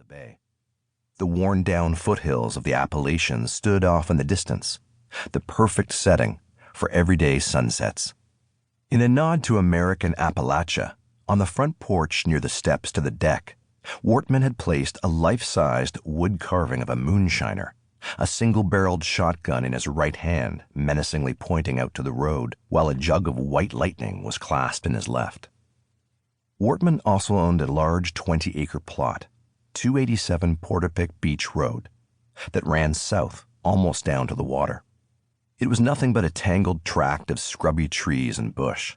bay. The worn-down foothills of the Appalachians stood off in the distance, the perfect setting for everyday sunsets. In a nod to American Appalachia, on the front porch near the steps to the deck, Wortman had placed a life-sized wood carving of a moonshiner, a single-barreled shotgun in his right hand menacingly pointing out to the road, while a jug of white lightning was clasped in his left. Wortman also owned a large 20-acre plot, 287 Portapique Beach Road, that ran south almost down to the water. It was nothing but a tangled tract of scrubby trees and bush.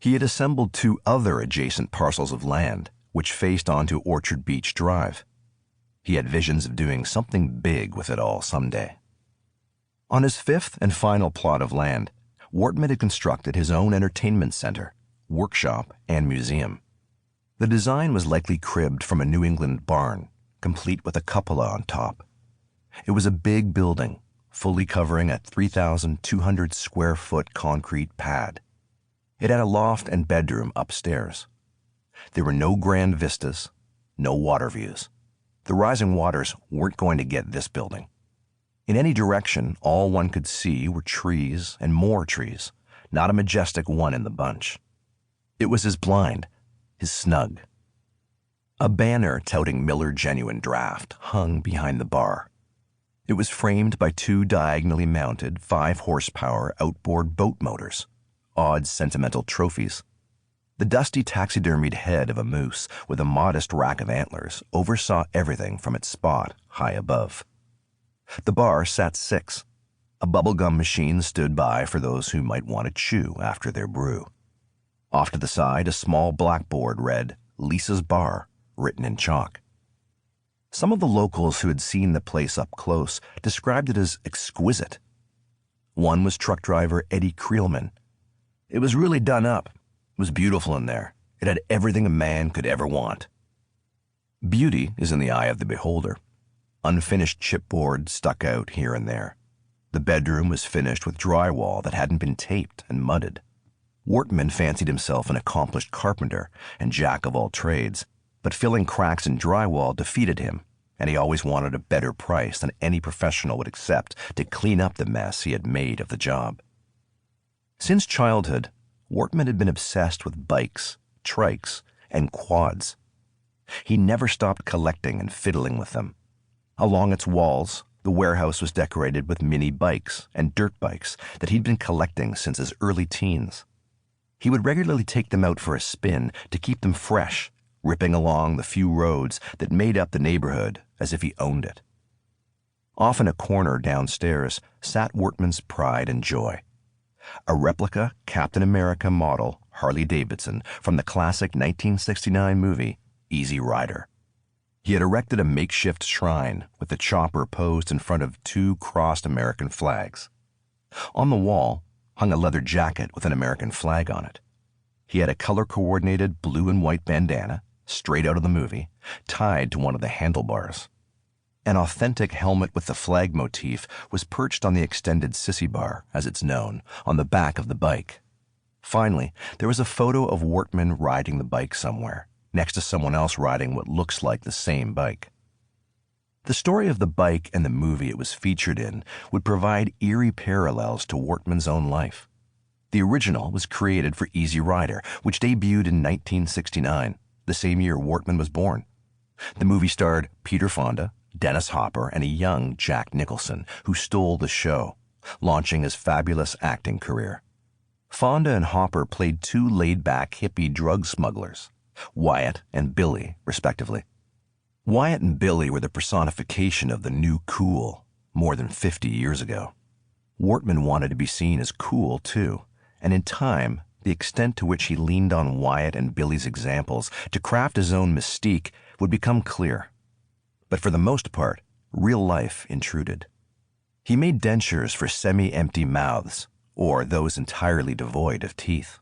He had assembled two other adjacent parcels of land, which faced onto Orchard Beach Drive. He had visions of doing something big with it all someday. On his fifth and final plot of land, Wortman had constructed his own entertainment center, workshop, and museum. The design was likely cribbed from a New England barn, complete with a cupola on top. It was a big building, fully covering a 3,200 square foot concrete pad. It had a loft and bedroom upstairs. There were no grand vistas, no water views. The rising waters weren't going to get this building. In any direction, all one could see were trees and more trees, not a majestic one in the bunch. It was his blind, his snug. A banner touting Miller Genuine Draft hung behind the bar. It was framed by two diagonally mounted 5-horsepower outboard boat motors, odd sentimental trophies. The dusty taxidermied head of a moose with a modest rack of antlers oversaw everything from its spot high above. The bar sat 6. A bubblegum machine stood by for those who might want to chew after their brew. Off to the side, a small blackboard read, "Lisa's Bar," written in chalk. Some of the locals who had seen the place up close described it as exquisite. One was truck driver Eddie Creelman. "It was really done up. It was beautiful in there. It had everything a man could ever want." Beauty is in the eye of the beholder. Unfinished chipboard stuck out here and there. The bedroom was finished with drywall that hadn't been taped and mudded. Wortman fancied himself an accomplished carpenter and jack of all trades, but filling cracks in drywall defeated him, and he always wanted a better price than any professional would accept to clean up the mess he had made of the job. Since childhood, Wortman had been obsessed with bikes, trikes, and quads. He never stopped collecting and fiddling with them. Along its walls, the warehouse was decorated with mini bikes and dirt bikes that he'd been collecting since his early teens. He would regularly take them out for a spin to keep them fresh, ripping along the few roads that made up the neighborhood as if he owned it. Off in a corner downstairs sat Wortman's pride and joy. A replica Captain America model Harley-Davidson from the classic 1969 movie Easy Rider. He had erected a makeshift shrine with the chopper posed in front of 2 crossed American flags. On the wall hung a leather jacket with an American flag on it. He had a color-coordinated blue and white bandana, straight out of the movie, tied to one of the handlebars. An authentic helmet with the flag motif was perched on the extended sissy bar, as it's known, on the back of the bike. Finally, there was a photo of Wortman riding the bike somewhere, next to someone else riding what looks like the same bike. The story of the bike and the movie it was featured in would provide eerie parallels to Wortman's own life. The original was created for Easy Rider, which debuted in 1969, the same year Wortman was born. The movie starred Peter Fonda, Dennis Hopper, and a young Jack Nicholson, who stole the show, launching his fabulous acting career. Fonda and Hopper played 2 laid-back hippie drug smugglers, Wyatt and Billy, respectively. Wyatt and Billy were the personification of the new cool more than 50 years ago. Wortman wanted to be seen as cool, too, and in time, the extent to which he leaned on Wyatt and Billy's examples to craft his own mystique would become clear. But for the most part, real life intruded. He made dentures for semi-empty mouths, or those entirely devoid of teeth.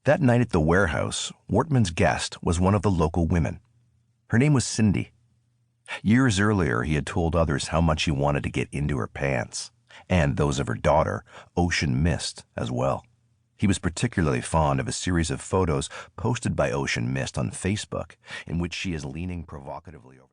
That night at the warehouse, Wortman's guest was one of the local women. Her name was Cindy. Years earlier, he had told others how much he wanted to get into her pants, and those of her daughter, Ocean Mist, as well. He was particularly fond of a series of photos posted by Ocean Mist on Facebook, in which she is leaning provocatively over